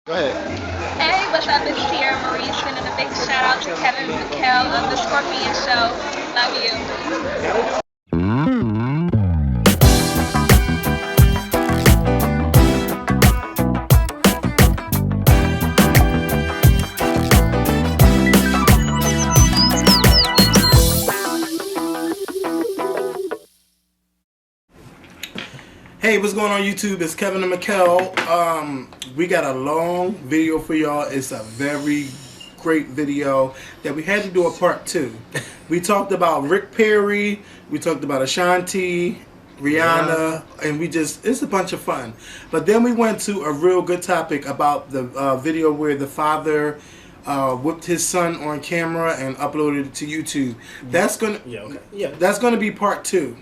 Go ahead. Hey, what's up? It's Sierra Marie sending a big shout out to Kevin McHale of The Scorpion Show. Love you. Hey, what's going on YouTube? It's Kevin and McHale. We got a long video for y'all. It's a very great video that we had to do a part 2. We talked about Rick Perry, we talked about Ashanti, Rihanna, and it's a bunch of fun. But then we went to a real good topic about the video where the father whipped his son on camera and uploaded it to YouTube. That's gonna be part 2.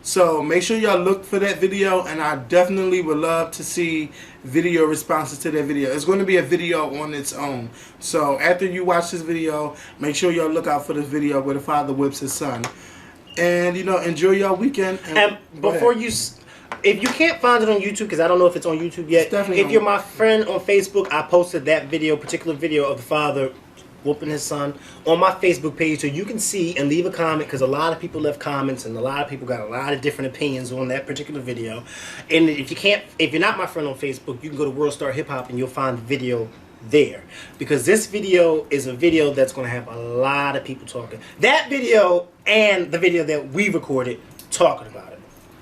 So make sure y'all look for that video, and I definitely would love to see video responses to that video. It's going to be a video on its own. So after you watch this video, make sure y'all look out for this video where the father whips his son. And enjoy y'all weekend. And before if you can't find it on YouTube, because I don't know if it's on YouTube yet, if you're my friend on Facebook, I posted that particular video of the father whooping his son on my Facebook page, so you can see and leave a comment, because a lot of people left comments and a lot of people got a lot of different opinions on that particular video. And if you're not my friend on Facebook, you can go to World Star Hip Hop and you'll find the video there, because this video is a video that's going to have a lot of people talking. That video and the video that we recorded talking about it.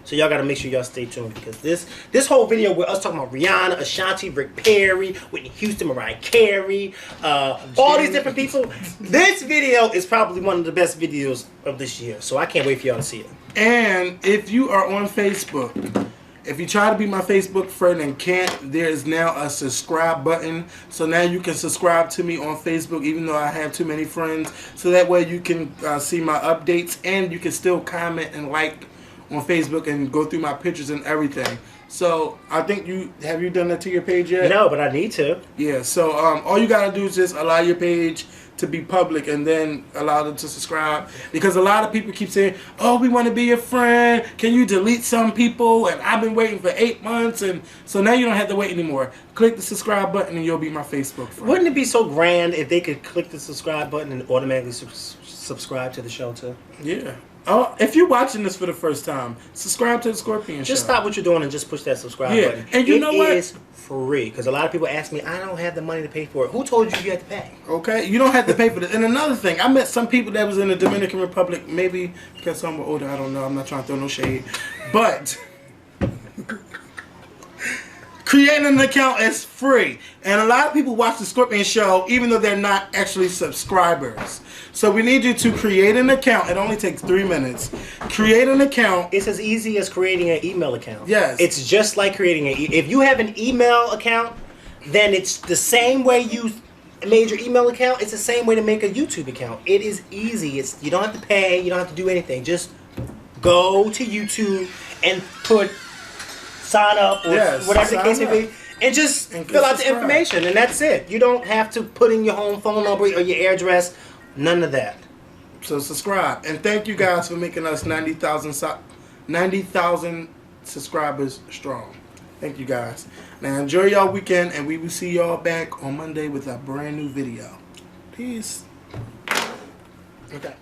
So y'all got to make sure y'all stay tuned, because this whole video with us talking about Rihanna, Ashanti, Rick Perry, Whitney Houston, Mariah Carey, all these different people. This video is probably one of the best videos of this year. So I can't wait for y'all to see it. And if you are on Facebook, if you try to be my Facebook friend and can't, there is now a subscribe button. So now you can subscribe to me on Facebook, even though I have too many friends. So that way you can see my updates, and you can still comment and like on Facebook and go through my pictures and everything. So I think have you done that to your page yet? No, but I need to. Yeah. So all you gotta do is just allow your page to be public, and then allow them to subscribe, because a lot of people keep saying, "Oh, we want to be your friend. Can you delete some people?" And I've been waiting for 8 months, and so now you don't have to wait anymore. Click the subscribe button and you'll be my Facebook friend. Wouldn't it be so grand if they could click the subscribe button and automatically subscribe to the show too? Yeah. Oh, if you're watching this for the first time, subscribe to the Scorpion Show. Just stop what you're doing and just push that subscribe button. And you know what? It is free, because a lot of people ask me, I don't have the money to pay for it. Who told you had to pay? Okay, you don't have to pay for this. And another thing, I met some people that was in the Dominican Republic, maybe because some were older, I don't know, I'm not trying to throw no shade. But creating an account is free. And a lot of people watch the Scorpion Show even though they're not actually subscribers. So we need you to create an account. It only takes 3 minutes. Create an account. It's as easy as creating an email account. Yes. It's just like creating if you have an email account, then it's the same way you made your email account. It's the same way to make a YouTube account. It is easy. You don't have to pay. You don't have to do anything. Just go to YouTube and put sign up or whatever the case may be, and just fill out the information, and that's it. You don't have to put in your home phone number or your address. None of that. So subscribe, and thank you guys for making us 90,000 subscribers strong. Thank you guys. Now enjoy y'all weekend, and we will see y'all back on Monday with a brand new video. Peace. Okay.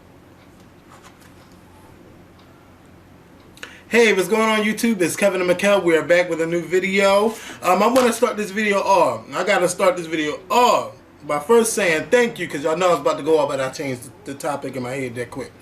Hey, what's going on YouTube? It's Kevin and McHale. We are back with a new video. I want to start this video off. I got to start this video off by first saying thank you, because y'all know I was about to go off, but I changed the topic in my head that quick.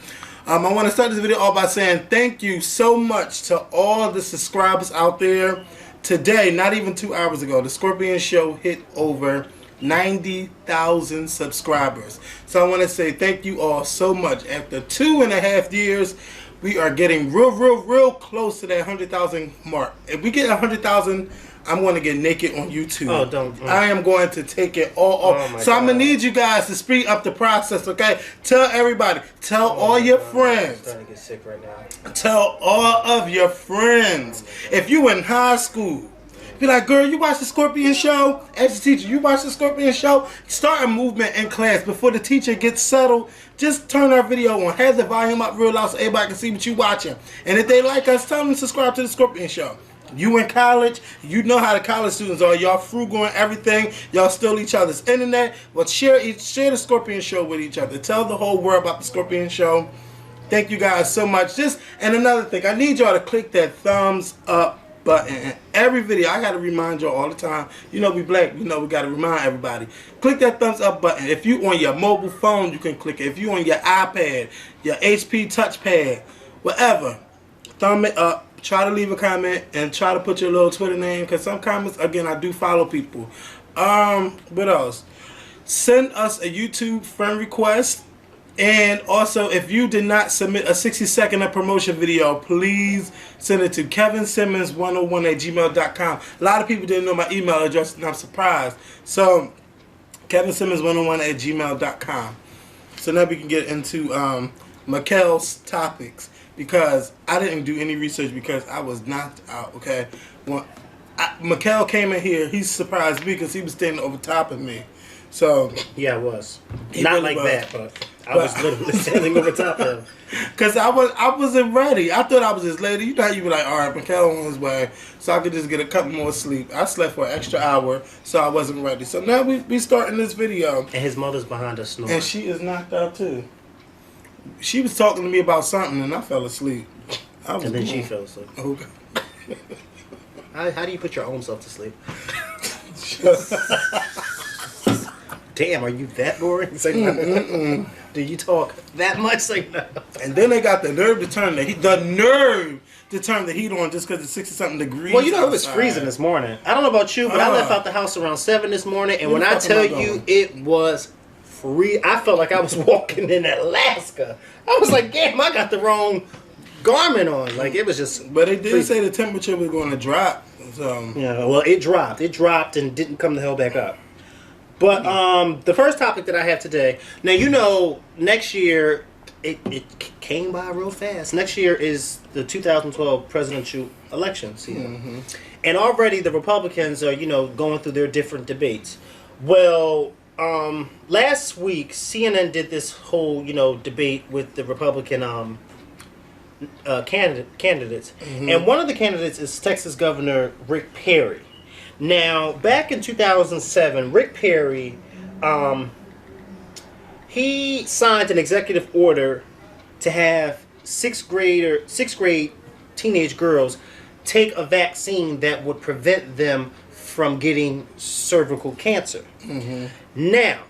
I want to start this video off by saying thank you so much to all the subscribers out there. Today, not even 2 hours ago, the Scorpion Show hit over 90,000 subscribers. So I want to say thank you all so much. After 2.5 years, we are getting real close to that 100,000 mark. If we get 100,000, I'm going to get naked on YouTube. Oh, don't. I am going to take it all off. So I'm going to need you guys to speed up the process, okay? Tell everybody. Tell all your friends. I'm starting to get sick right now. Tell all of your friends. If you in high school, be like, girl, you watch the Scorpion Show? As a teacher, you watch the Scorpion Show? Start a movement in class before the teacher gets settled. Just turn our video on. Have the volume up real loud so everybody can see what you watching. And if they like us, tell them to subscribe to the Scorpion Show. You in college, you know how the college students are. Y'all frugal and everything. Y'all steal each other's internet. But share the Scorpion Show with each other. Tell the whole world about the Scorpion Show. Thank you guys so much. And another thing, I need y'all to click that thumbs up button. In every video, I gotta remind y'all all the time. You know we black. You know we gotta remind everybody. Click that thumbs up button. If you on your mobile phone, you can click it. If you on your iPad, your HP touchpad, whatever, thumb it up. Try to leave a comment and try to put your little Twitter name, because some comments, again, I do follow people. What else? Send us a YouTube friend request. And also, if you did not submit a 60-second of promotion video, please send it to kevinsimmons101@gmail.com. A lot of people didn't know my email address, and I'm surprised. So, kevinsimmons101@gmail.com. So now we can get into Mikkel's topics. Because I didn't do any research because I was knocked out, okay? When Mikkel came in here, he surprised me because he was standing over top of me. So yeah, I was. Not really like that, but I was literally standing over top of him. Because I wasn't ready. I thought I was his lady. You know how you be like, all right, Mikkel on his way, so I could just get a couple more sleep. I slept for an extra hour, so I wasn't ready. So now we starting this video. And his mother's behind us snoring. And she is knocked out too. She was talking to me about something, and I fell asleep. And then she fell asleep. Okay. How do you put your own self to sleep? Damn, are you that boring? Say no. Do you talk that much? Say no. And then they got the nerve to turn the heat on just because it's 60-something degrees. Well, you know, it was freezing this morning. I don't know about you, but I left out the house around 7 this morning, and when I tell you it was I felt like I was walking in Alaska. I was like, damn, I got the wrong garment on. Like, it was just... But they did say the temperature was going to drop. So. Yeah, well, it dropped. It dropped and didn't come the hell back up. But the first topic that I have today... Now, you know, next year, it came by real fast. Next year is the 2012 presidential election season. Mm-hmm. And already the Republicans are, you know, going through their different debates. Well... last week CNN did this whole, you know, debate with the Republican candidates, and one of the candidates is Texas Governor Rick Perry. Now, back in 2007, Rick Perry, he signed an executive order to have sixth grade teenage girls take a vaccine that would prevent them from getting cervical cancer. Mm-hmm. Now,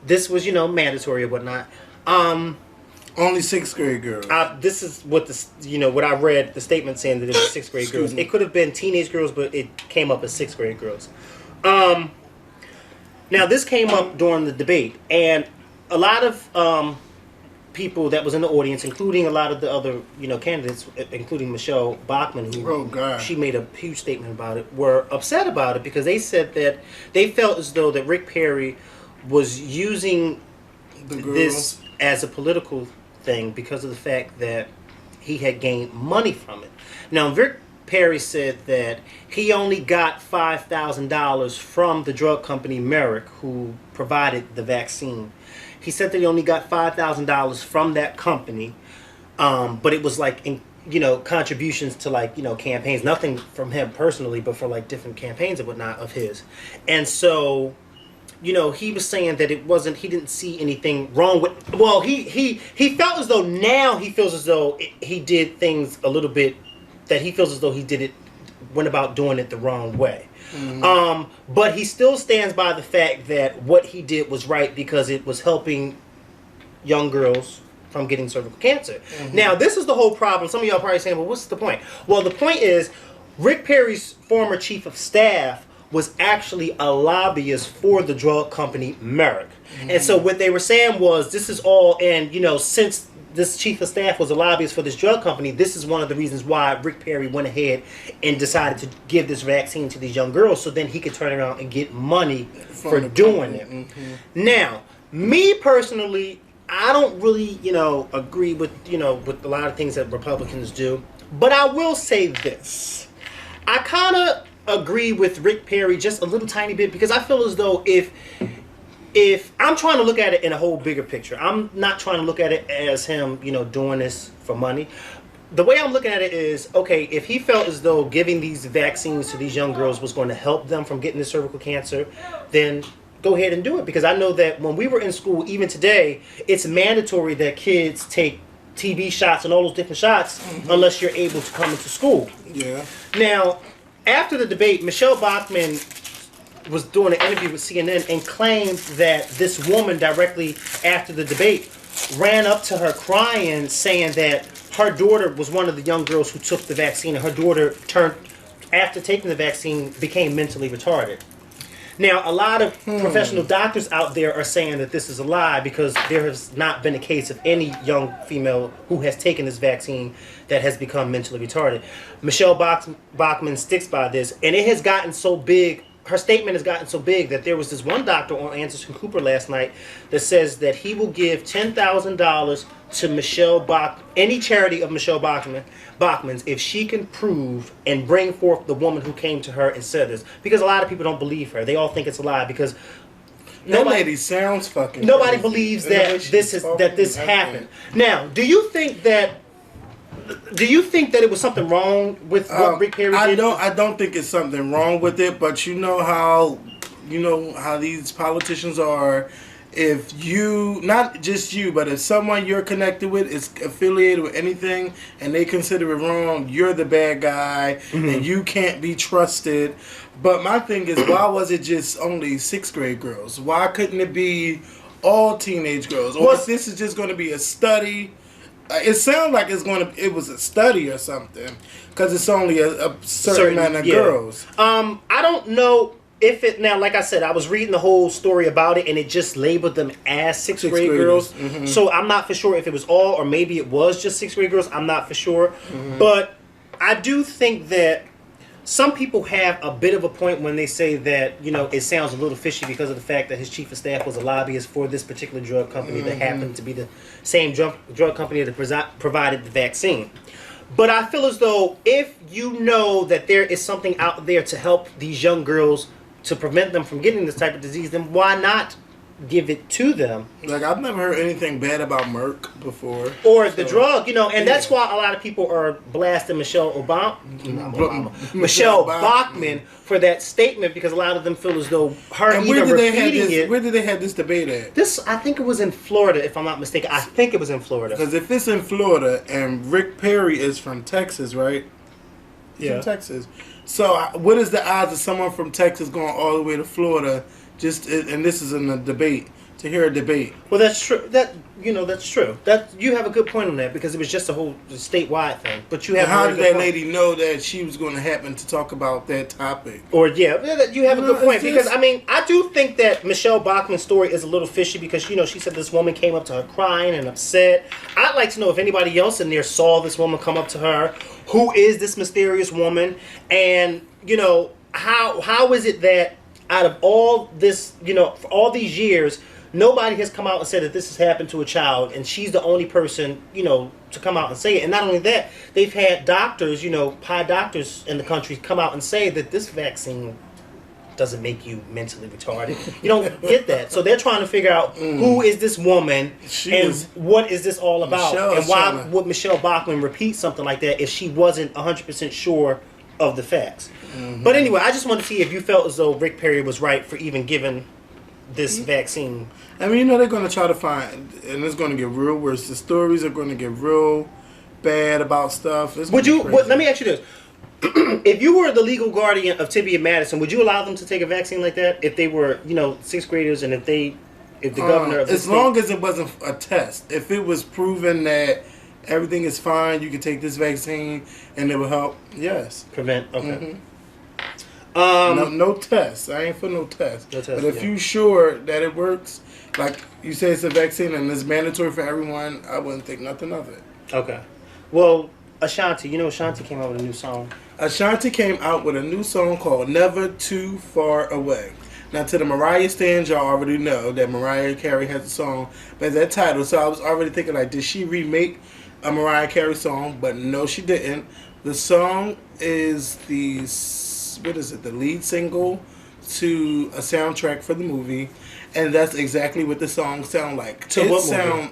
this was, you know, mandatory or whatnot. Only 6th grade girls. This is what what I read, the statement saying that it was 6th grade girls. It could have been teenage girls, but it came up as 6th grade girls. Now, this came up during the debate, and a lot of people that was in the audience, including a lot of the other, you know, candidates, including Michelle Bachmann, who she made a huge statement about it, were upset about it because they said that they felt as though that Rick Perry was using this as a political thing because of the fact that he had gained money from it. Now, Rick Perry said that he only got $5,000 from the drug company Merrick, who provided the vaccine. He said that he only got $5,000 from that company, but it was like, you know, contributions to, like, you know, campaigns. Nothing from him personally, but for like different campaigns and whatnot of his. And so, you know, he was saying that it wasn't. He didn't see anything wrong with. Well, he felt as though now he feels as though he did things a little bit that he feels as though went about doing it the wrong way. Mm-hmm. But he still stands by the fact that what he did was right because it was helping young girls from getting cervical cancer. Mm-hmm. Now, this is the whole problem. Some of y'all probably saying, well, what's the point? Well, the point is, Rick Perry's former chief of staff was actually a lobbyist for the drug company Merrick. Mm-hmm. And so what they were saying was, this is all, and, you know, since this chief of staff was a lobbyist for this drug company, this is one of the reasons why Rick Perry went ahead and decided to give this vaccine to these young girls so then he could turn around and get money for doing it. Mm-hmm. Now, me personally, I don't really, you know, agree with, you know, with a lot of things that Republicans do, but I will say this. I kind of agree with Rick Perry just a little tiny bit because I feel as though if I'm trying to look at it in a whole bigger picture, I'm not trying to look at it as him, you know, doing this for money. the way I'm looking at it is, okay, if he felt as though giving these vaccines to these young girls was going to help them from getting the cervical cancer, then go ahead and do it. Because I know that when we were in school, even today, it's mandatory that kids take TB shots and all those different shots unless you're able to come into school. Yeah. Now, after the debate, Michelle Bachmann was doing an interview with CNN and claimed that this woman directly after the debate ran up to her crying, saying that her daughter was one of the young girls who took the vaccine, and her daughter after taking the vaccine, became mentally retarded. Now, a lot of professional doctors out there are saying that this is a lie because there has not been a case of any young female who has taken this vaccine that has become mentally retarded. Michelle Bachmann sticks by this, and it has gotten so big. Her statement has gotten so big that there was this one doctor on Anderson Cooper last night that says that he will give $10,000 to any charity of Michelle Bachmann's, if she can prove and bring forth the woman who came to her and said this. Because a lot of people don't believe her. They all think it's a lie because that lady sounds fucking nobody crazy. believes that this happened. Now, do you think that it was something wrong with what Rick Perry did? I don't think it's something wrong with it, but you know how these politicians are. If you, not just you, but if someone you're connected with is affiliated with anything and they consider it wrong, you're the bad guy and you can't be trusted. But my thing is, why was it just only 6th grade girls? Why couldn't it be all teenage girls? Or if this is just going to be a study. It sounds like it was a study or something because it's only a certain amount of girls. I don't know if it now. Like I said, I was reading the whole story about it, and it just labeled them as 6th grade girls. So I'm not for sure if it was all, or maybe it was just 6th grade girls. I'm not for sure, but I do think that some people have a bit of a point when they say that, it sounds a little fishy because of the fact that his chief of staff was a lobbyist for this particular drug company that happened to be the same drug company that provided the vaccine. But I feel as though if you know that there is something out there to help these young girls to prevent them from getting this type of disease, then why not give it to them? Like, I've never heard anything bad about Merck before. Or the drug, and that's why a lot of people are blasting Michelle Bachmann for that statement, because a lot of them feel as though her even repeating it. Where did they have this debate at? I think it was in Florida, if I'm not mistaken. I think it was in Florida. Because if it's in Florida, and Rick Perry is from Texas, right? He's from Texas. So what is the odds of someone from Texas going all the way to Florida? And this is in a debate, to hear a debate. Well, that's true. That's true. That you have a good point on that, because it was just a whole statewide thing. But you have. How did that lady know that she was going to happen to talk about that topic? Or you have a good point, because I do think that Michelle Bachmann's story is a little fishy, because she said this woman came up to her crying and upset. I'd like to know if anybody else in there saw this woman come up to her. Who is this mysterious woman? And how is it that out of all this, for all these years, nobody has come out and said that this has happened to a child, and she's the only person, to come out and say it. And not only that, they've had doctors, high doctors in the country come out and say that this vaccine doesn't make you mentally retarded. You don't get that. So they're trying to figure out who is this woman what is this all about, and why would Michelle Bachmann repeat something like that if she wasn't 100% sure of the facts. But anyway, I just wanted to see if you felt as though Rick Perry was right for even giving this vaccine. I mean, they're going to try to find, and it's going to get real worse. The stories are going to get real bad about stuff. Let me ask you this. If you were the legal guardian of Tibby and Madison, would you allow them to take a vaccine like that if they were, 6th graders, and if the governor of the state... long as it wasn't a test. If it was proven that everything is fine, you can take this vaccine and it will help, yes. Prevent, okay. No tests. I ain't for no tests. No tests, but if you sure that it works, like you say it's a vaccine and it's mandatory for everyone, I wouldn't think nothing of it. Okay. Well, Ashanti, Ashanti came out with a new song. Ashanti came out with a new song called Never Too Far Away. Now, to the Mariah stands, y'all already know that Mariah Carey has a song by that title. So I was already thinking, like, did she remake a Mariah Carey song? But no, she didn't. The song is the lead single to a soundtrack for the movie, and that's exactly what the song sound like. To what movie?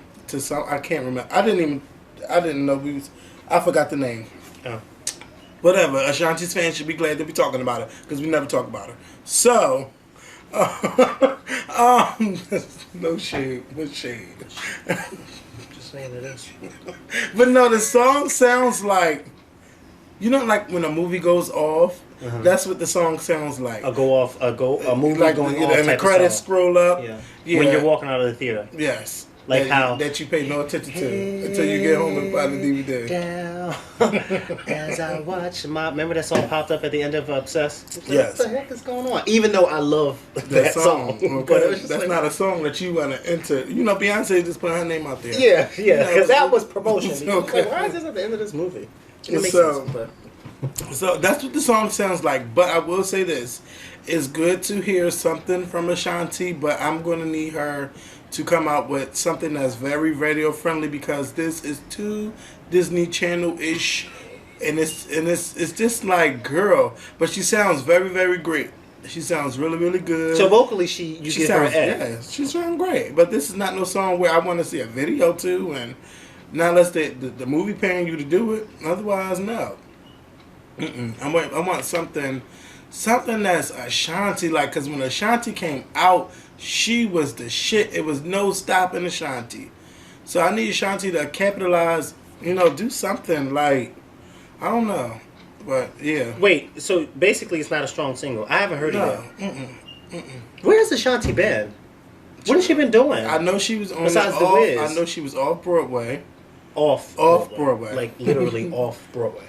I can't remember. I didn't know we was I forgot the name. Oh. Whatever. Ashanti's fans should be glad to be talking about her because we never talk about her. So, no shade. No shade. Just saying it is. But no, the song sounds like, you know, like when a movie goes off. That's what the song sounds like. A movie like going the, off. And the credits scroll up. Yeah. When you're walking out of the theater. Yes. Like that you pay no attention to until you get home and buy the DVD. Down as I watch remember that song popped up at the end of Obsessed? Yes. What the heck is going on? Even though I love that song. Okay. That's not a song that you want to enter. You know, Beyonce just put her name out there. Yeah, because that was promotion. Okay. Like, why is this at the end of this movie? So that's what the song sounds like. But I will say this. It's good to hear something from Ashanti, but I'm going to need her to come out with something that's very radio friendly because this is too Disney Channel-ish, and it's just like girl, but she sounds very, very great. She sounds really, really good. So vocally, she give her an F. Yeah, she sounds great. But this is not no song where I want to see a video to, and not unless the movie paying you to do it. Otherwise, no. I want something that's Ashanti like, because when Ashanti came out, she was the shit. It was no stopping Ashanti. So I need Ashanti to capitalize, do something like, I don't know. But, yeah. Wait, so basically it's not a strong single. I haven't heard it yet. Where's Ashanti been? What has she been doing? I know she was on besides the Wiz. I know she was off Broadway. Off Broadway. Like, literally off Broadway.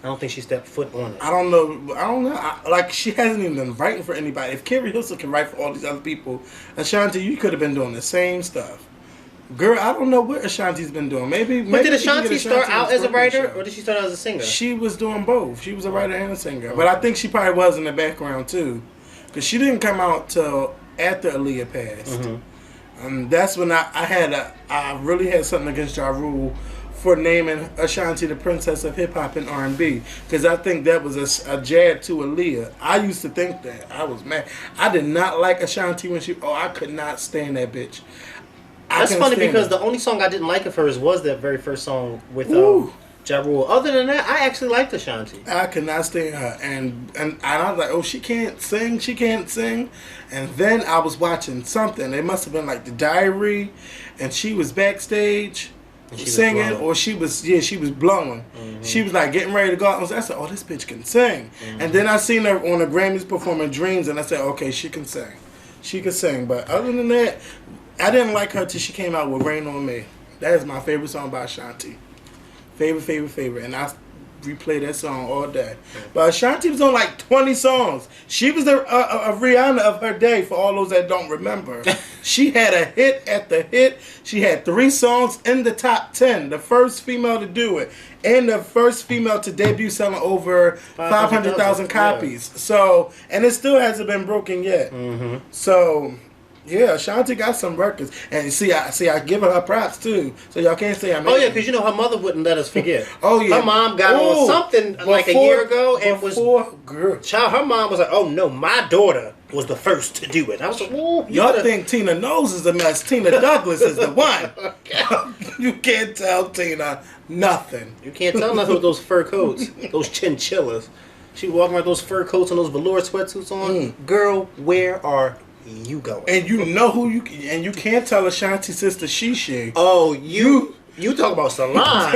I don't think she stepped foot on it. I don't know. She hasn't even been writing for anybody. If Carrie Hilson can write for all these other people, Ashanti, you could have been doing the same stuff. Girl, I don't know what Ashanti's been doing. Maybe did Ashanti start out as a writer, or did she start out as a singer? She was doing both. She was a writer and a singer. Okay. But I think she probably was in the background, too. Because she didn't come out till after Aaliyah passed. That's when I really had something against Ja Rule for naming Ashanti the princess of hip-hop and R&B. Because I think that was a jab to Aaliyah. I used to think that. I was mad. I did not like Ashanti when I could not stand that bitch. That's funny because the only song I didn't like of hers was that very first song with Ja Rule. Other than that, I actually liked Ashanti. I could not stand her. And I was like, oh, she can't sing. And then I was watching something. It must have been like The Diary. And she was backstage singing, or she was blowing. She was like getting ready to go out. I said, oh, this bitch can sing. And then I seen her on the Grammys performing Dreams, and I said, okay, she can sing. She can sing. But other than that, I didn't like her till she came out with Rain on Me. That is my favorite song by Ashanti. Favorite. And I replay that song all day. But Ashanti was on like 20 songs. She was a Rihanna of her day, for all those that don't remember. She had a hit at the hit. She had 3 songs in the top 10. The first female to do it. And the first female to debut selling over 500,000 copies. Yeah. So, and it still hasn't been broken yet. So, yeah, Ashanti got some records, and see, I give her props too. So y'all can't say I'm. Oh yeah, because her mother wouldn't let us forget. Oh yeah, her mom got on something like a year ago, and her mom was like, "Oh no, my daughter was the first to do it." I was like, "Whoa, y'all think Tina Knowles is a mess? Tina Douglas is the one." You can't tell Tina nothing. You can't tell nothing with those fur coats, those chinchillas. She walking with those fur coats and those velour sweatsuits on. Girl, where are you going? And you know who you can't tell Ashanti's sister she. Oh, you talk about Solange.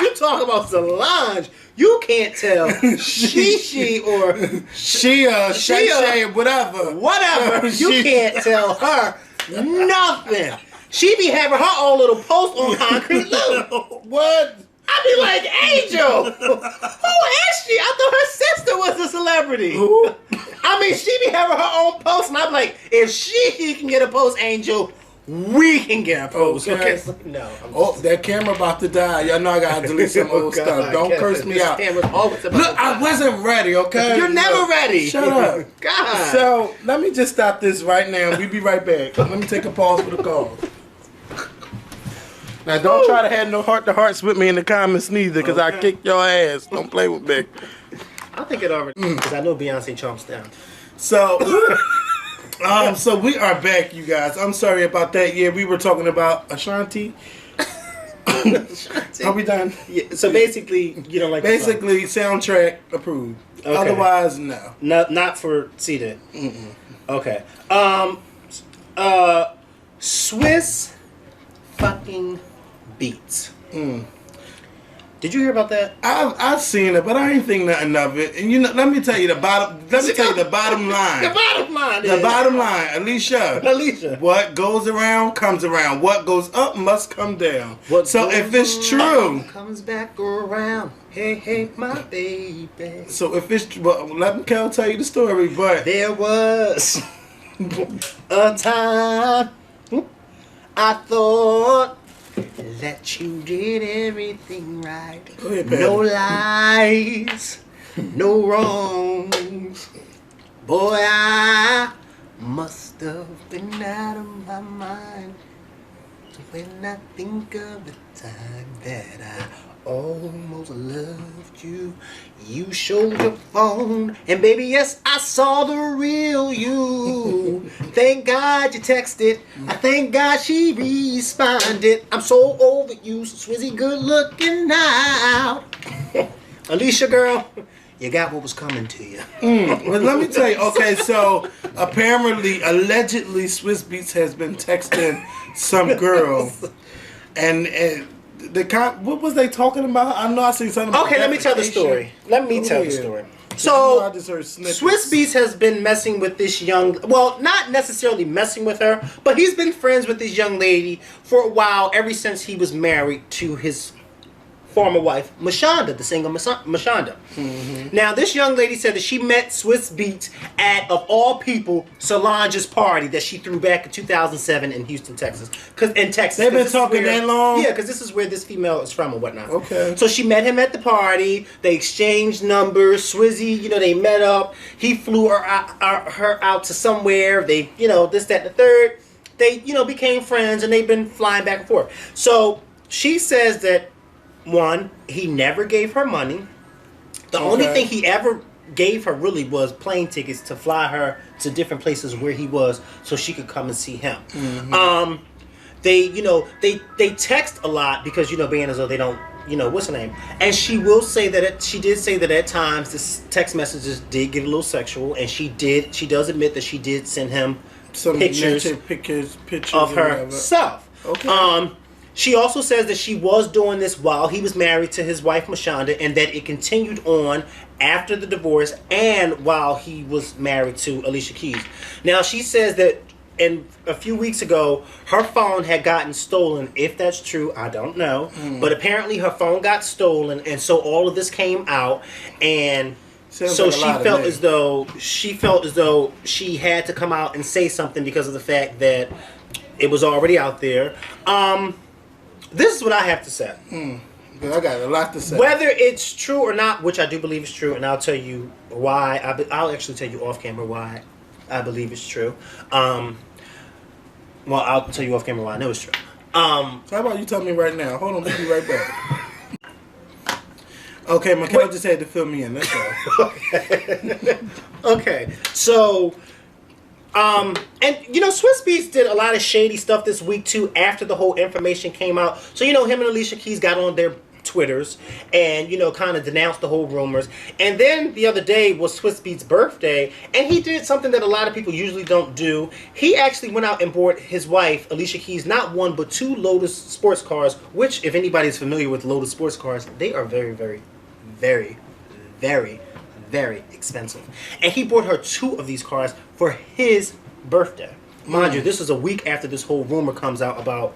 You talk about Solange. You can't tell she or Shay, whatever. Whatever. You can't tell her nothing. She be having her own little post on Concrete Loop. What? I be like, Angel, who is she? I thought her sister was a celebrity. Who? I mean, she be having her own post, and I'm like, if she can get a post, Angel, we can get a post. Okay. No. That camera about to die. Y'all know I gotta delete some old stuff. Don't curse me out. Look, I wasn't ready, okay? You're never ready. Shut up. God. So, let me just stop this right now. We'll be right back. Let me take a pause for the call. Now, don't try to have no heart-to-hearts with me in the comments neither, because I kick your ass. Don't play with me. I think it already, because I know Beyonce chomps down. So, so we are back, you guys. I'm sorry about that. Yeah, we were talking about Ashanti. Are we done? Yeah, so basically, you don't like basically soundtrack approved. Okay. Otherwise, no. Not for Cedar. Okay. Swizz fucking beats. Did you hear about that? I've seen it, but I ain't think nothing of it. And let me tell you the bottom. Let me tell you the bottom line. The bottom line. The bottom line, Alicia. What goes around comes around. What goes up must come down. So if it's true, comes back around. Hey, my baby. So if it's let Kel tell you the story. But there was a time I thought that you did everything right. Ahead, no lies, no wrongs. Boy, I must have been out of my mind when I think of the time that I almost loved you. You showed your phone, and baby, yes, I saw the real you. Thank God you texted. I thank God she responded. I'm so over you, Swizzy, good looking now. Alicia, girl, you got what was coming to you. Well, let me tell you. Okay, so apparently, allegedly, Swizz Beatz has been texting some girl, and what was they talking about? I know I seen something about let me tell the story. So, Swizz Beatz has been messing with this not necessarily messing with her, but he's been friends with this young lady for a while, ever since he was married to his former wife, Mashonda, the singer Mashonda. Now, this young lady said that she met Swizz Beatz at, of all people, Solange's party that she threw back in 2007 in Houston, Texas. They've been talking that long? Yeah, because this is where this female is from and whatnot. Okay. So she met him at the party. They exchanged numbers. Swizzy, they met up. He flew her out to somewhere. They, this, that, and the third. They, became friends, and they've been flying back and forth. So she says that, one, he never gave her money. The only thing he ever gave her really was plane tickets to fly her to different places where he was so she could come and see him. They text a lot because, being as though they don't, what's her name? And she did say that at times the text messages did get a little sexual, and she does admit that she did send him some pictures of herself. Okay. She also says that she was doing this while he was married to his wife Mashonda, and that it continued on after the divorce and while he was married to Alicia Keys. Now, she says that a few weeks ago, her phone had gotten stolen. If that's true, I don't know. But apparently her phone got stolen, and so all of this came out, and so she felt as though she had to come out and say something because of the fact that it was already out there. This is what I have to say. I got a lot to say. Whether it's true or not, which I do believe is true, and I'll tell you why. I'll actually tell you off camera why I believe it's true. I'll tell you off camera why I know it's true. How about you tell me right now? Hold on, we'll be right back. Okay, Michaela just had to fill me in. That's all. Okay. So. And Swizz Beatz did a lot of shady stuff this week too after the whole information came out. So him and Alicia Keys got on their Twitters and kind of denounced the whole rumors. And then the other day was Swizz Beatz' birthday, and he did something that a lot of people usually don't do. He actually went out and bought his wife Alicia Keys not one but two Lotus sports cars, which, if anybody's familiar with Lotus sports cars, they are very, very, very, very, very expensive. And he bought her two of these cars for his birthday. Mind you, this is a week after this whole rumor comes out about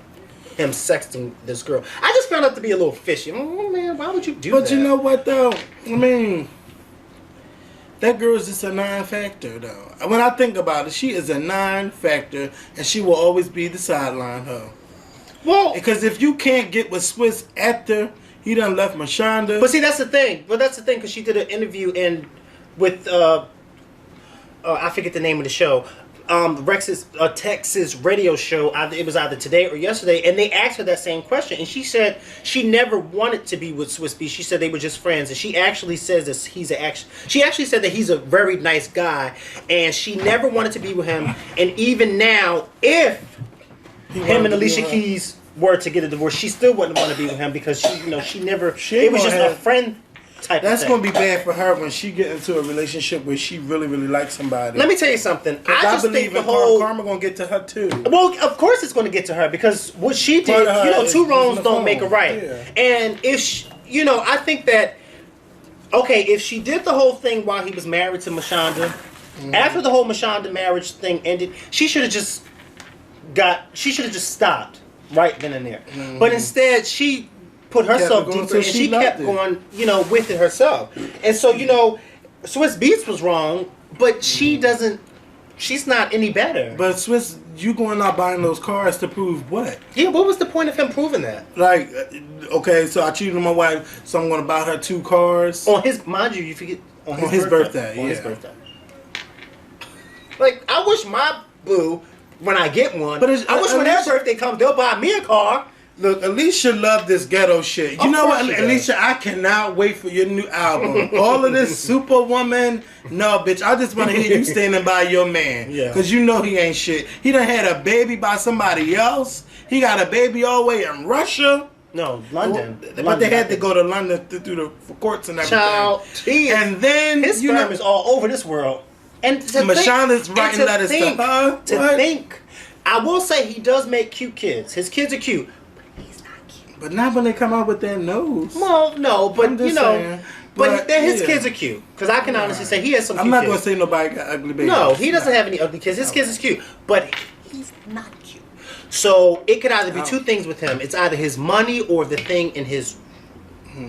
him sexting this girl. I just found out to be a little fishy. Oh man, why would you do that? But you know what though? I mean, that girl is just a non-factor though. When I think about it, she is a non-factor, and she will always be the sideline hoe. Well, because if you can't get with Swizz after he done left Mashonda. But see, that's the thing. Because she did an interview with I forget the name of the show. Rex's Texas radio show. It was either today or yesterday, and they asked her that same question, and she said she never wanted to be with Swizz Beatz. She said they were just friends, and she actually says that she actually said that he's a very nice guy, and she never wanted to be with him. And even now, if him and Alicia Keys were to get a divorce, she still wouldn't want to be with him because she never. It was just a friend type. That's of thing. gonna be bad for her when she get into a relationship where she really likes somebody. Let me tell you something. I just believe think the whole karma gonna get to her too. Well, of course it's going to get to her because what she did, two wrongs don't make a right. Yeah. And if I think that if she did the whole thing while he was married to Mashonda, after the whole Mashonda marriage thing ended, she should have just stopped right then and there. But instead, she put herself deeper and she kept going, with it herself. And so, Swizz Beatz was wrong, but she's not any better. But Swizz, you going out buying those cars to prove what? Yeah, what was the point of him proving that? Like, okay, so I cheated on my wife, so I'm going to buy her 2 cars. On his, mind you forget, on his birthday. On his birthday. Like, I wish my boo, when I get one, I wish when their birthday comes, they'll buy me a car. Look, Alicia loved this ghetto shit. You know what, Alicia? I cannot wait for your new album. All of this Superwoman. No, bitch. I just want to hear you standing by your man. Yeah. Because you know he ain't shit. He done had a baby by somebody else. He got a baby all the way in Russia. No, London. But they had to go to London through the forts and everything. Child, and then his sperm is all over this world. And Mashonda's writing letters to her. Think. I will say he does make cute kids. His kids are cute. But not when they come out with their nose. Well, no, but saying, but his kids are cute. Because I can honestly say he has some. I'm not going to say nobody got ugly babies. No, he doesn't have any ugly kids. His kids is cute, but he's not cute. So it could either be two things with him. It's either his money or the thing in his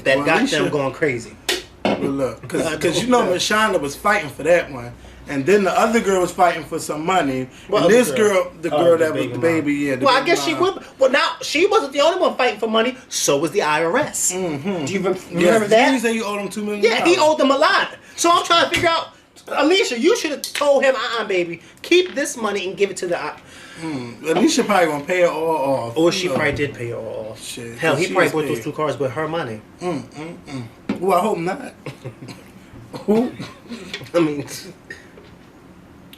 that got them going crazy. Well, look, because Mashonda was fighting for that one. And then the other girl was fighting for some money. What and this girl? The girl that was the baby, Well, I guess she would. Well, now, she wasn't the only one fighting for money. So was the IRS. Mm-hmm. Do you remember that? You say you owed him $2 million. Yeah, he owed them a lot. So I'm trying to figure out, Alicia, you should have told him, baby, keep this money and give it to the... Alicia probably going to pay it all off. Or she probably did pay it all off. Shit. Hell, he probably bought those 2 cars with her money. Well, I hope not. I mean...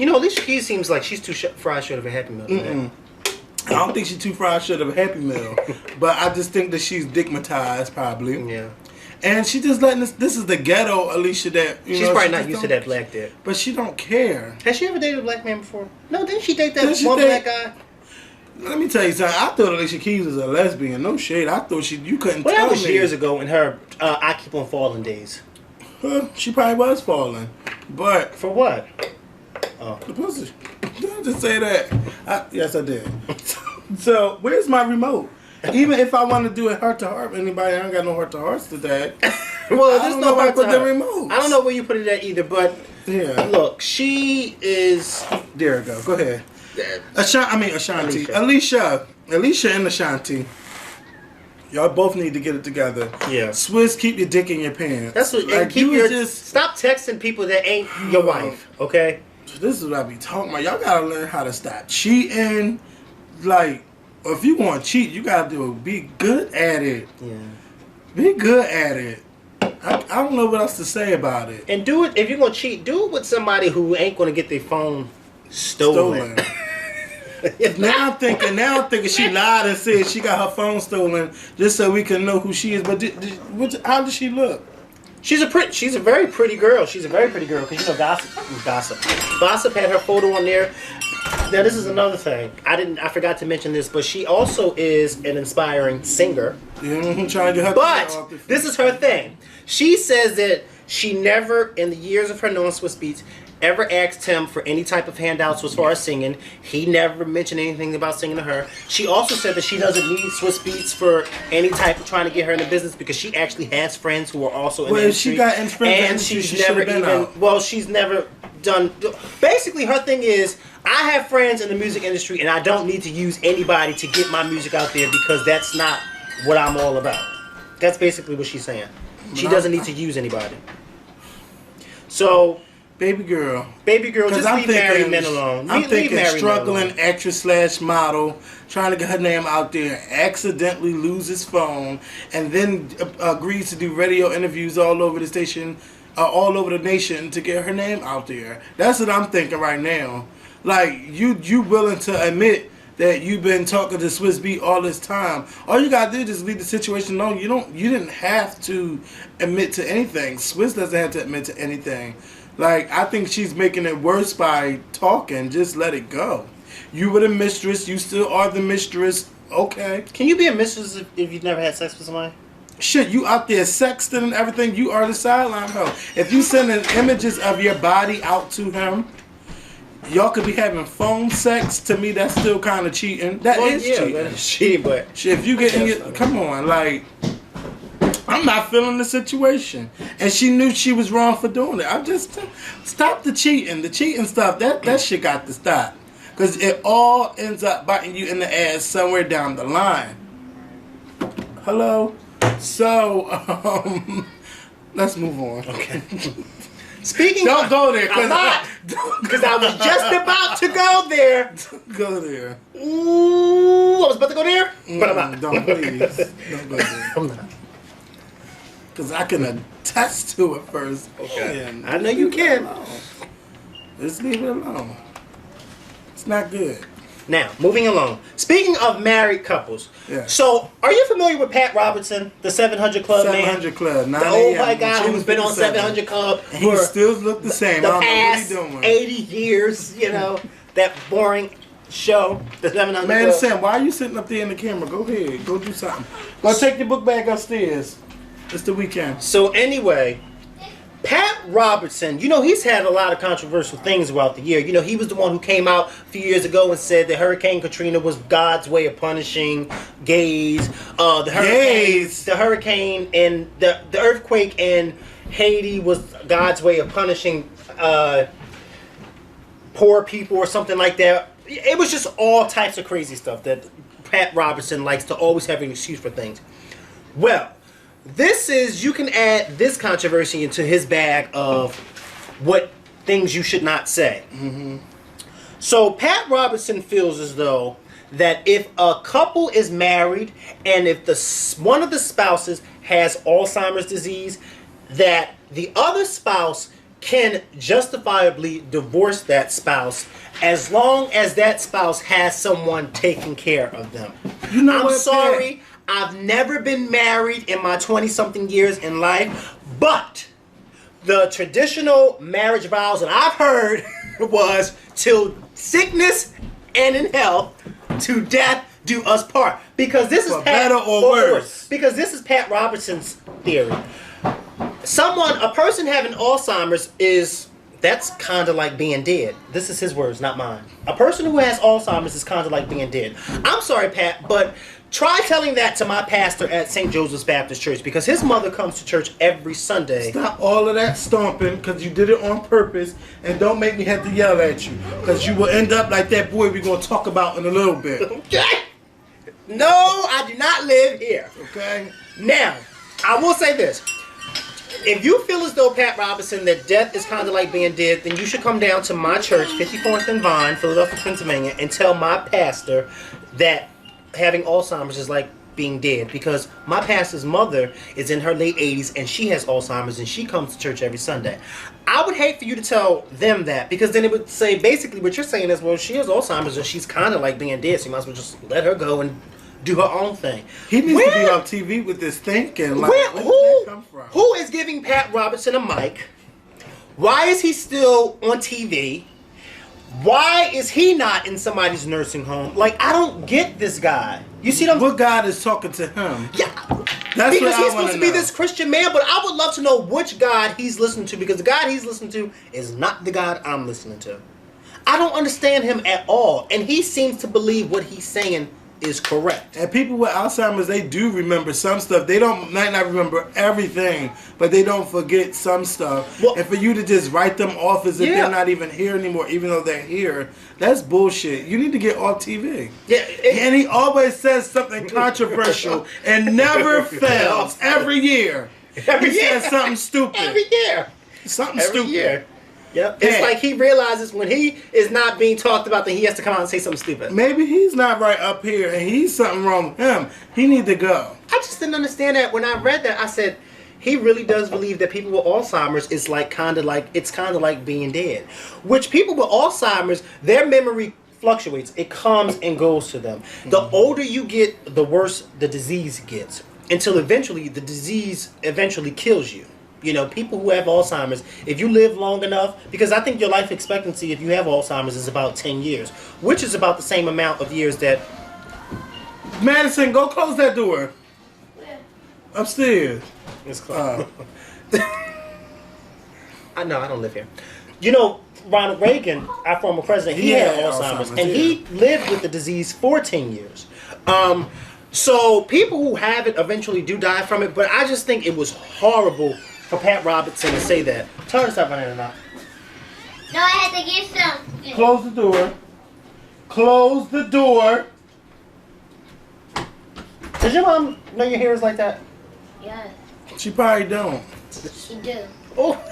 Alicia Keys seems like she's too fried short of a Happy Meal. I don't think she's too fried short of a Happy Meal. But I just think that she's digmatized, probably. Yeah. And she just letting this is the ghetto Alicia that... She's probably not used to that black dick. But she don't care. Has she ever dated a black man before? No, didn't she date that black guy? Let me tell you something. I thought Alicia Keys was a lesbian. No shade. I thought you couldn't tell me. Well, that was years ago in her I Keep On Falling days. She probably was falling. But... For what? The pussy. Don't just say that. Yes, I did. So, where's my remote? Even if I want to do a heart to heart with anybody, I don't got no heart to hearts today. Well, there's no heart to the remote. I don't know where you put it at either, but yeah. Look, she is. There we go. Go ahead. Ashanti. Alicia and Ashanti. Y'all both need to get it together. Yeah. Swizz, keep your dick in your pants. That's what. Like, stop texting people that ain't your wife. Okay. This is what I be talking about. Y'all gotta learn how to stop cheating. Like, if you want to cheat, you gotta be good at it. Yeah. Be good at it. I don't know what else to say about it. And do it, if you're gonna cheat, do it with somebody who ain't gonna get their phone stolen. Now I'm thinking she lied and said she got her phone stolen just so we can know who she is. But how does she look? She's a very pretty girl. She's a very pretty girl because Gossip had her photo on there. Now this is another thing. I forgot to mention this, but she also is an inspiring singer. Yeah, trying to get her. But this is her thing. She says that she never, in the years of her knowing Swizz Beatz, ever asked him for any type of handouts as far as singing. He never mentioned anything about singing to her. She also said that she doesn't need Swizz Beatz for any type of trying to get her in the business because she actually has friends who are also in the industry. She got friends and she's never she's never done. Basically, her thing is, I have friends in the music industry and I don't need to use anybody to get my music out there because that's not what I'm all about. That's basically what she's saying. She doesn't need to use anybody. So... Baby girl, just leave married men alone. I'm thinking struggling actress / model, trying to get her name out there, accidentally loses phone, and then agrees to do radio interviews all over the station, all over the nation to get her name out there. That's what I'm thinking right now. Like, you willing to admit that you've been talking to Swizz Beatz all this time. All you gotta do is just leave the situation alone. You didn't have to admit to anything. Swizz doesn't have to admit to anything. Like, I think she's making it worse by talking. Just let it go. You were the mistress. You still are the mistress. Okay. Can you be a mistress if you've never had sex with somebody? Shit, you out there sexting and everything. You are the sideline hoe. If you sending images of your body out to him, y'all could be having phone sex. To me, that's still kind of cheating. That is cheating. That is cheating, but shit, if you getting come on, like, I'm not feeling the situation, and she knew she was wrong for doing it. I just stop the cheating stuff. That shit got to stop, because it all ends up biting you in the ass somewhere down the line. Hello, so let's move on. Okay. Speaking don't of, go there, because I was just about to go there. Go there. Ooh, I was about to go there, but I'm not. Don't please. Don't go there. I'm not. Because I can attest to it first. Okay. I know you can. Just leave it alone. It's not good. Now, moving along. Speaking of married couples. Yeah. So, are you familiar with Pat Robertson, the 700 Club 700 man? Club. The old white guy who's been on 700 Club and he still look the same. The I don't past know what he doing. 80 years, you know, that boring show, the 700 Man, Club. Sam, why are you sitting up there in the camera? Go ahead. Go do something. Go take your book bag upstairs. It's the weekend. So anyway, Pat Robertson, you know, he's had a lot of controversial things throughout the year. You know, he was the one who came out a few years ago and said that Hurricane Katrina was God's way of punishing gays. The hurricane and the earthquake in Haiti was God's way of punishing poor people or something like that. It was just all types of crazy stuff that Pat Robertson likes to always have an excuse for things. Well, you can add this controversy into his bag of what things you should not say. Mm-hmm. So Pat Robertson feels as though that if a couple is married and if one of the spouses has Alzheimer's disease, that the other spouse can justifiably divorce that spouse as long as that spouse has someone taking care of them. You know I'm sorry. Pat? I've never been married in my 20-something years in life, but the traditional marriage vows that I've heard was till sickness and in health, to death do us part. Because this is better or worse. Because this is Pat Robertson's theory. A person having Alzheimer's that's kind of like being dead. This is his words, not mine. A person who has Alzheimer's is kind of like being dead. I'm sorry, Pat, but try telling that to my pastor at St. Joseph's Baptist Church, because his mother comes to church every Sunday. Stop all of that stomping, because you did it on purpose, and don't make me have to yell at you, because you will end up like that boy we're going to talk about in a little bit. Okay? No, I do not live here. Okay? Now, I will say this. If you feel as though, Pat Robertson, that death is kind of like being dead, then you should come down to my church, 54th and Vine, Philadelphia, Pennsylvania, and tell my pastor that having Alzheimer's is like being dead, because my pastor's mother is in her late 80s and she has Alzheimer's and she comes to church every Sunday. I would hate for you to tell them that, because then it would say basically what you're saying is, well, she has Alzheimer's and she's kind of like being dead, so you might as well just let her go and do her own thing. He needs to be on TV with this thinking. Like, where did that come from? Who is giving Pat Robertson a mic? Why is he still on TV? Why is he not in somebody's nursing home? Like, I don't get this guy. You see what God is talking to him? Yeah. That's because he's supposed to be know. this Christian man, but I would love to know which God he's listening to, because the God he's listening to is not the God I'm listening to. I don't understand him at all, and he seems to believe what he's saying is correct. And people with Alzheimer's, they do remember some stuff. They might not remember everything, but they don't forget some stuff. Well, and for you to just write them off as if they're not even here anymore, even though they're here, that's bullshit. You need to get off TV. Yeah, and he always says something controversial and never fails. Every year. He says something stupid. Every year. Something stupid. Year. Yep. It's like he realizes when he is not being talked about, then he has to come out and say something stupid. Maybe he's not right up here and he's something wrong with him. He need to go. I just didn't understand that. When I read that, I said, he really does believe that people with Alzheimer's is kind of like being dead. Which people with Alzheimer's, their memory fluctuates. It comes and goes to them. The older you get, the worse the disease gets. Until eventually, the disease eventually kills you. You know, people who have Alzheimer's, if you live long enough, because I think your life expectancy if you have Alzheimer's is about 10 years, which is about the same amount of years that... Madison, go close that door. Upstairs. It's closed. I know, I don't live here. You know, Ronald Reagan, our former president, he had Alzheimer's, and he lived with the disease for 10 years. So people who have it eventually do die from it, but I just think it was horrible for Pat Robertson to say that. Turn this up running or not. No, I had to get some. Close the door. Close the door. Does your mom know your hair is like that? Yeah, She probably don't. she do. Oh.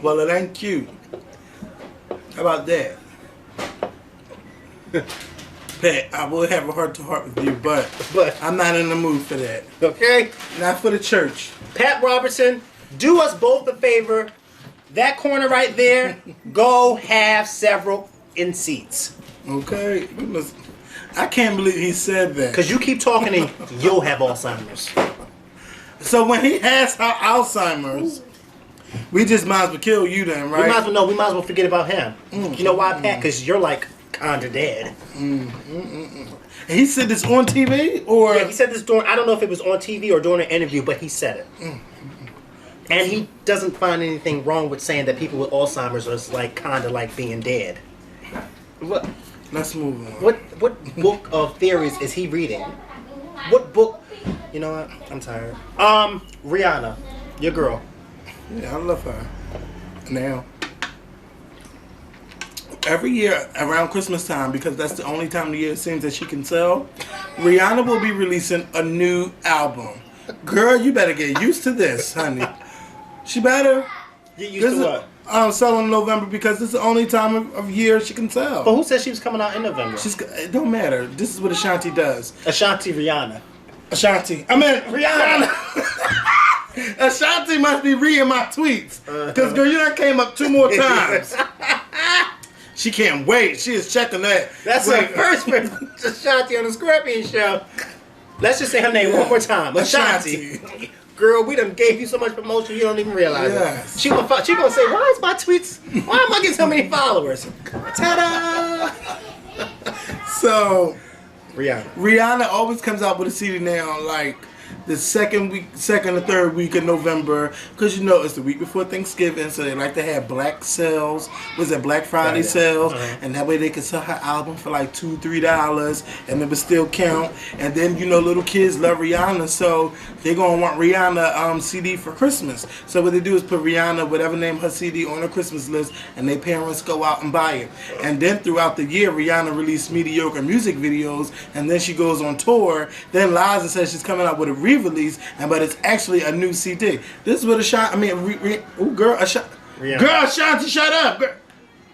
Well, it ain't cute. How about that? Pat, I will have a heart-to-heart with you, but I'm not in the mood for that. Okay? Not for the church. Pat Robertson, do us both a favor. That corner right there, go have several in seats. Okay? We must... I can't believe he said that. Because you keep talking and you'll have Alzheimer's. So when he has Alzheimer's, we just might as well kill you then, right? We might as well forget about him. You know why, Pat? Because you're like kinda dead. And he said this on TV, or Yeah, he said this during, I don't know if it was on TV or during an interview, but he said it. And he doesn't find anything wrong with saying that people with Alzheimer's are like kinda like being dead. What? Let's move on. What book of theories is he reading? What book? You know what? I'm tired. Rihanna, your girl. Yeah, I love her. Now, every year around Christmas time, because that's the only time of the year it seems that she can sell, Rihanna will be releasing a new album. Girl, you better get used to this, honey. She better. Get used to what? Sell in November because this is the only time of year she can sell. But who said she was coming out in November? It don't matter. This is what Ashanti does. Ashanti Rihanna. Ashanti. I mean, Rihanna. Ashanti must be reading my tweets. Because, girl, you done came up 2 more times. She can't wait. She is checking that. That's her first Ashanti on the Scorpion show. Let's just say her name one more time. Ashanti. Girl, we done gave you so much promotion you don't even realize it. She gonna say, why is my tweets, why am I getting so many followers? Ta-da! So, Rihanna always comes out with a CD now, like the second or third week of November, because you know it's the week before Thanksgiving, so they like to have black sales. Was it Black Friday sales? And that way they can sell her album for like $2-3, and it would still count. And then you know little kids love Rihanna, so they're gonna want Rihanna CD for Christmas. So what they do is put Rihanna, whatever name her CD, on her Christmas list, and their parents go out and buy it. And then throughout the year, Rihanna released mediocre music videos, and then she goes on tour. Then Liza says she's coming out with a re-release, but it's actually a new CD. This is what Ashanti, Ashanti, shut up. Girl.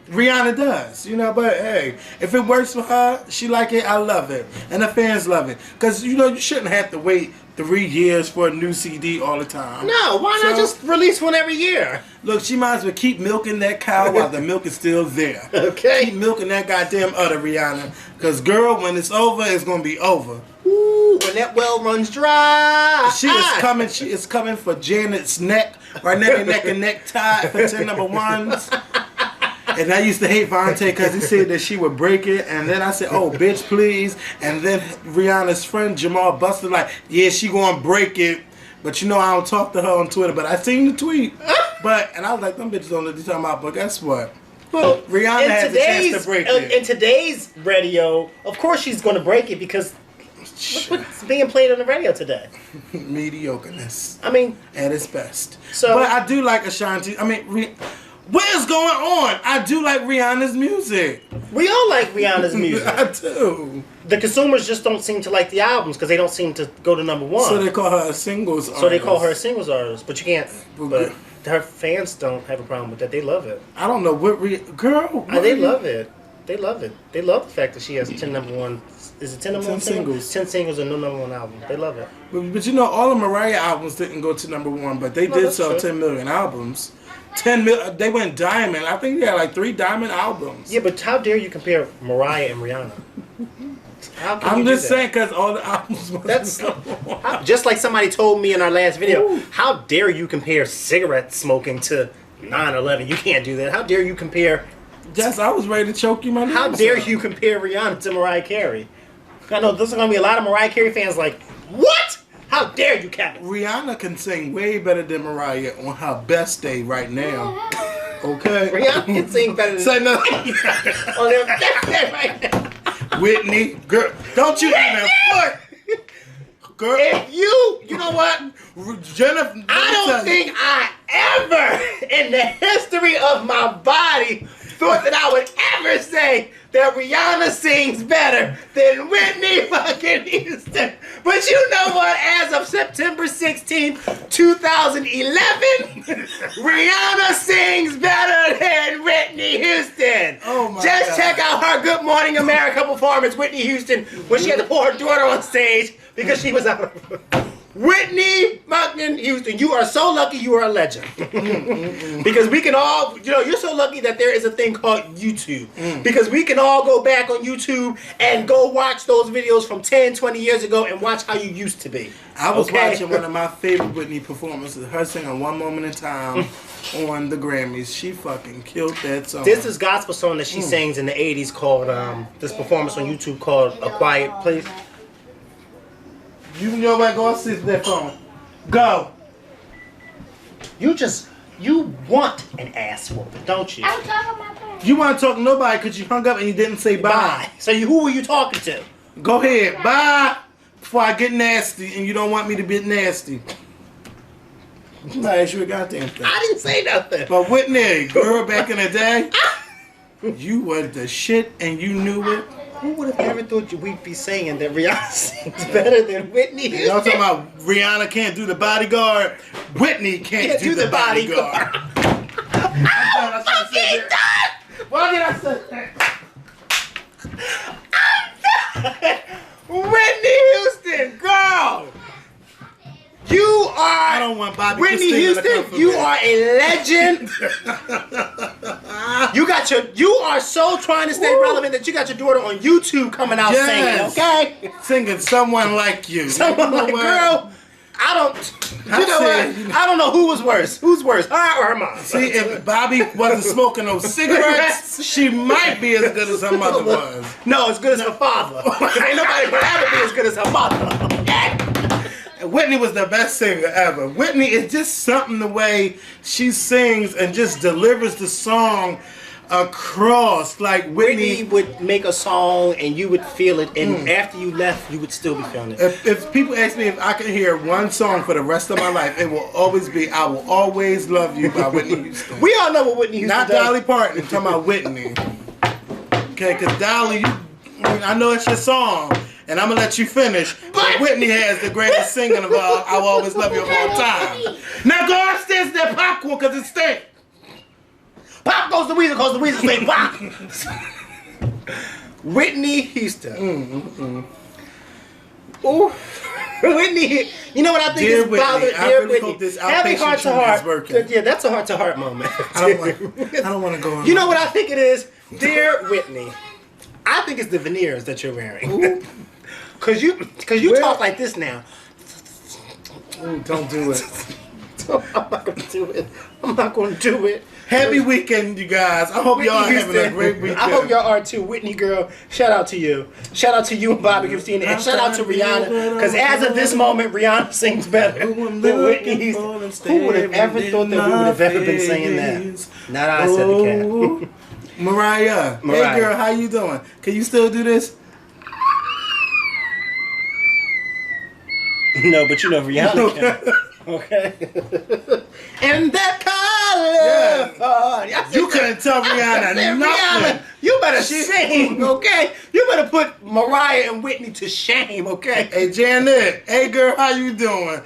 Rihanna does, you know, but hey, if it works for her, she like it, I love it. And the fans love it. Because, you know, you shouldn't have to wait 3 years for a new CD all the time. No, why not just release one every year? Look, she might as well keep milking that cow while the milk is still there. Okay. Keep milking that goddamn udder, Rihanna. Because, girl, when it's over, it's going to be over. Ooh, when that well runs dry. She is coming for Janet's neck, right neck and neck tie for 10 number ones. And I used to hate Vontae because he said that she would break it. And then I said, oh, bitch, please. And then Rihanna's friend Jamal busted like, yeah, she going to break it. But you know, I don't talk to her on Twitter. But I seen the tweet. And I was like, them bitches don't know what they're talking about. But guess what? Well, Rihanna has a chance to break it. In today's radio, of course she's going to break it because what's being played on the radio today? Mediocreness. I mean, at its best. So, but I do like Ashanti. I mean, what is going on? I do like Rihanna's music. We all like Rihanna's music. I do. The consumers just don't seem to like the albums because they don't seem to go to number one. So they call her a singles artist. So they call her a singles artist. But you can't. But her fans don't have a problem with that. They love it. I don't know what girl. They love it. They love it. They love the fact that she has 10 number one. Is it 10 number 10 one singles? 10 singles and no number one album. They love it. But you know, all of Mariah albums didn't go to number one, but they did sell 10 million albums. 10 mil. They went diamond. I think they had like 3 diamond albums. Yeah, but how dare you compare Mariah and Rihanna? How can I'm you do just that? saying because all the albums. That's just like somebody told me in our last video. Ooh. How dare you compare cigarette smoking to 9/11? You can't do that. How dare you compare? Yes, I was ready to choke you, my How name, dare sir. you compare Rihanna to Mariah Carey? I know there's gonna be a lot of Mariah Carey fans like, what? How dare you, Kevin? Rihanna can sing way better than Mariah on her best day right now. Okay. Rihanna can sing better than Say no. on their best day right now. Whitney, girl, don't you even flirt. Girl, If you know what? Jennifer, I don't think I ever, in the history of my body, thought that I would ever say that Rihanna sings better than Whitney fucking Houston. But you know what? As of September 16th, 2011, Rihanna sings better than Whitney Houston. Oh my Just God. check out her Good Morning America performance, Whitney Houston, when she had to pull her daughter on stage because she was out of... Whitney fucking Houston, you are so lucky you are a legend. Because we can all, you're so lucky that there is a thing called YouTube. Because we can all go back on YouTube and go watch those videos from 10, 20 years ago and watch how you used to be. I was Okay? watching one of my favorite Whitney performances, her singing One Moment in Time on the Grammys. She fucking killed that song. This is gospel song that she sings in the 80s called, this performance on YouTube called A Quiet Place. You know what? Go and sit that phone. Go. You want an ass whooping, don't you? I'm talking about that. You want to talk to nobody because you hung up and you didn't say bye. Bye. So who were you talking to? Go ahead. Bye. Before I get nasty and you don't want me to be nasty. I'm not asking you a goddamn thing. I didn't say nothing. But Whitney, girl, back in the day, you were the shit and you knew it. Who would have ever thought we'd be saying that Rihanna sings better than Whitney Houston? Y'all talking about Rihanna can't do the bodyguard. Whitney can't do the bodyguard. Why did I say that? Whitney Houston, girl! You are. I don't want Bobby Whitney Christina to come Houston, for you me. are a legend. You are so trying to stay relevant that you got your daughter on YouTube coming out Yes. singing, okay? Singing Someone Like You. Someone You know like, what? girl, you know what? I don't know who was worse. Who's worse, her or her mom? See, if Bobby wasn't smoking those cigarettes, she might be as good as her mother was. No, as good as her father. Ain't nobody will ever be as good as her mother. Okay? Whitney was the best singer ever. Whitney is just something the way she sings and just delivers the song across. Like Whitney would make a song and you would feel it, and after you left, you would still be feeling it. If people ask me if I could hear one song for the rest of my life, it will always be "I Will Always Love You" by Whitney Houston. We all know what Whitney Houston Not does. Dolly Parton. I'm talking about Whitney. Okay, because Dolly, I know it's your song, and I'm gonna let you finish. But Whitney has the greatest singing of all. I Will Always Love You of all time. Now go upstairs to that popcorn because it stinks. Pop goes the Weasel, goes the Weasel, say pop. Whitney Houston. Ooh. Whitney, you know what I think Dear is Whitney, bothering? I Dear really Whitney, hope this having outpatient heart to treatment heart. is working. Yeah, that's a heart to heart moment. I don't want to go on. You know what I think it is? Dear Whitney, I think it's the veneers that you're wearing. Cause you talk like this now. Ooh, don't do it. I'm not gonna do it. I'm not gonna do it. Happy weekend, you guys. I hope y'all are having a great weekend. I hope y'all are too. Whitney girl, shout out to you. Shout out to you and Bobby Christina. And shout out to Rihanna. Because as of this moment, Rihanna sings better than Whitney Houston. Who would have ever thought that we would have ever been saying that? Not I said the cat. Mariah. Hey girl, how you doing? Can you still do this? No, but you know Rihanna can. Okay. And that California. You couldn't tell Rihanna nothing. Rihanna, you better sing, okay? You better put Mariah and Whitney to shame, okay? Hey Janet. Hey girl, how you doing?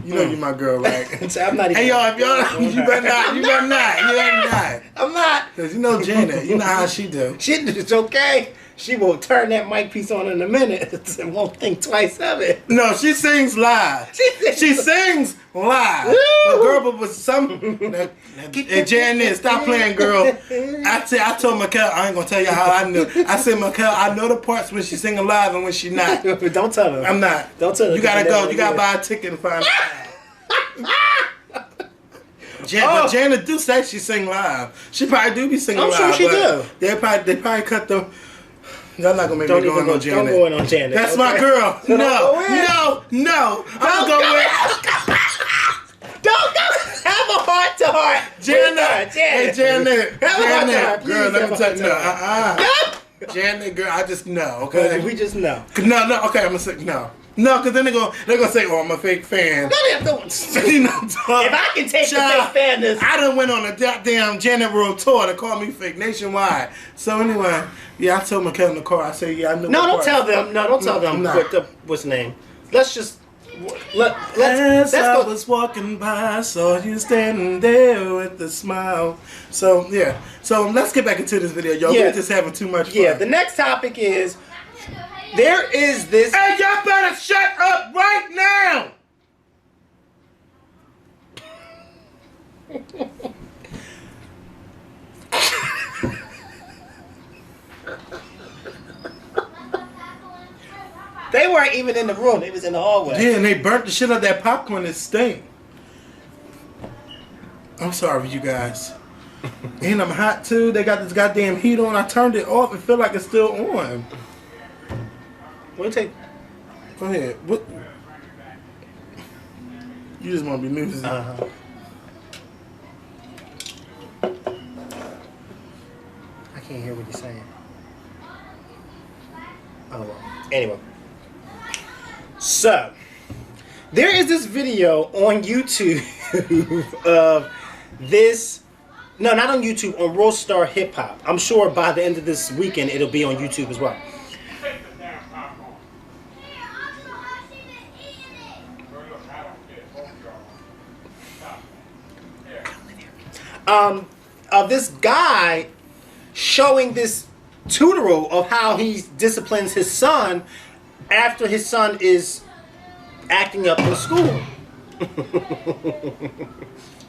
You know you my girl, right? I'm not even. Hey y'all, if y'all, you better not. You better not. You better not. I'm not. Cause you know Janet. You know how she do. Shit, it's okay. she will turn that mic piece on in a minute and won't think twice of it. No, she sings live. She sings live. But girl, but with some. Hey, Janet, stop playing, girl. I told Mikkel, I ain't gonna tell you how I knew. I said, Mikkel, I know the parts when she's singing live and when she's not. Don't tell her. I'm not. Don't tell her. You gotta go. You gotta buy a ticket and find out. But Janet do say she sing live. She probably do be singing live. I'm sure she do. They probably cut the. Y'all not gonna make me go in on Janet. Don't go in on Janet. That's my girl. No. I'm going with. Don't go. Have a heart to heart. Janet. Hey, Janet. Have a heart to heart. Girl, let me tell you. Janet, girl, I just know. Okay. We just know. No. Okay, I'm gonna say no. No, because then they're gonna say, "Oh, I'm a fake fan." If I can take the fake fanness, I done went on a goddamn Janet World tour to call me fake nationwide. So anyway, yeah, I told McKell in the car. I said, "Yeah, I knew." No, don't tell them. No, don't tell them. What's the name? Let's just let's I go. was walking by, saw you standing there with a smile. So yeah, so let's get back into this video, y'all. Yeah. We're just having too much fun. Yeah, the next topic is there is this. Hey, y'all better shut up right now. They weren't even in the room. They was in the hallway. Yeah, and they burnt the shit out of that popcorn. It stink. I'm sorry, you guys. And I'm hot too. They got this goddamn heat on. I turned it off and feel like it's still on. What do you take? Go ahead. What? You just want to be nosy. I can't hear what you're saying. Oh well. Anyway. So, there is this video on YouTube of this. No, not on YouTube, on World Star Hip Hop. I'm sure by the end of this weekend it'll be on YouTube as well. Of this guy showing this tutorial of how he disciplines his son after his son is acting up in school.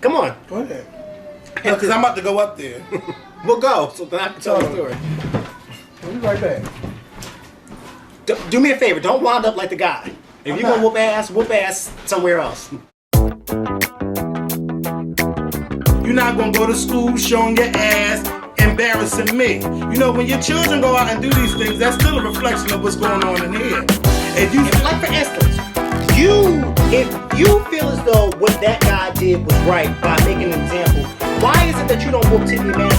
Come on. Go ahead. Because I'm about to go up there. We'll go, so then I can tell the story. We'll be right back. Do me a favor, don't wind up like the guy. If you're going to whoop ass somewhere else. You're not going to go to school showing your ass, embarrassing me. You know, when your children go out and do these things, that's still a reflection of what's going on in here. Like for instance, if you feel as though what that guy did was right by making an example, why is it that you don't whoop Titty Man